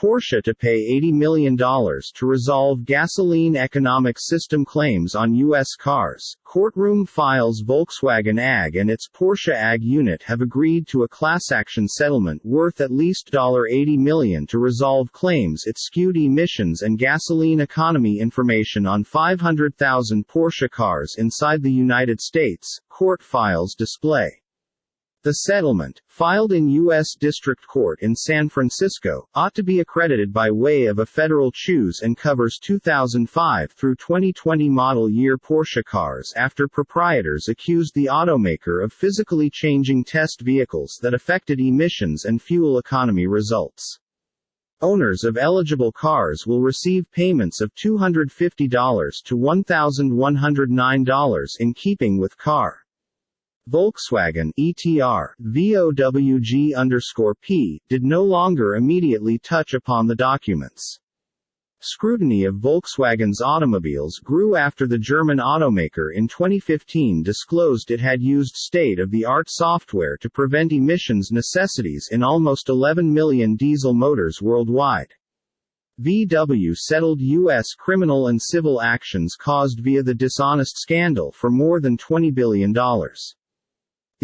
Porsche to pay $80 million to resolve gasoline economic system claims on U.S. cars. Courtroom files. Volkswagen AG and its Porsche AG unit have agreed to a class action settlement worth at least $80 million to resolve claims it skewed emissions and gasoline economy information on 500,000 Porsche cars inside the United States, court files display. The settlement, filed in U.S. District Court in San Francisco, ought to be accredited by way of a federal choose and covers 2005 through 2020 model year Porsche cars after proprietors accused the automaker of physically changing test vehicles that affected emissions and fuel economy results. Owners of eligible cars will receive payments of $250 to $1,109 in keeping with car. Volkswagen ETR, VOWG_P, did no longer immediately touch upon the documents. Scrutiny of Volkswagen's automobiles grew after the German automaker in 2015 disclosed it had used state-of-the-art software to prevent emissions necessities in almost 11 million diesel motors worldwide. VW settled U.S. criminal and civil actions caused via the dishonest scandal for more than $20 billion.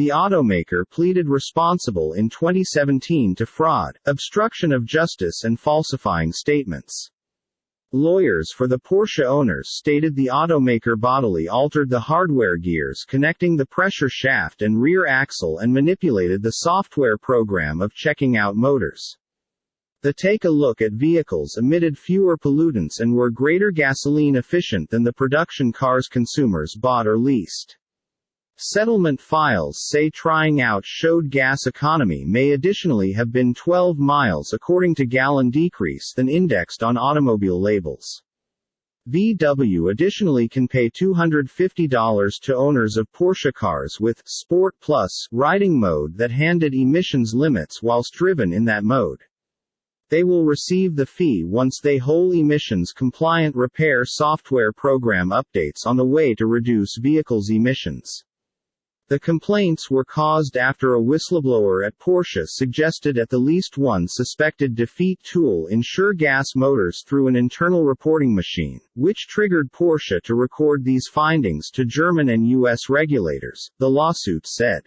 The automaker pleaded responsible in 2017 to fraud, obstruction of justice and falsifying statements. Lawyers for the Porsche owners stated the automaker bodily altered the hardware gears connecting the pressure shaft and rear axle and manipulated the software program of checking out motors. The take a look at vehicles emitted fewer pollutants and were greater gasoline efficient than the production cars consumers bought or leased. Settlement files say trying out showed gas economy may additionally have been 12 miles according to gallon decrease than indexed on automobile labels. VW additionally can pay $250 to owners of Porsche cars with Sport Plus riding mode that handed emissions limits whilst driven in that mode. They will receive the fee once they whole emissions compliant repair software program updates on the way to reduce vehicles' emissions. The complaints were caused after a whistleblower at Porsche suggested at the least one suspected defeat tool ensure gas motors through an internal reporting machine, which triggered Porsche to record these findings to German and U.S. regulators, the lawsuit said.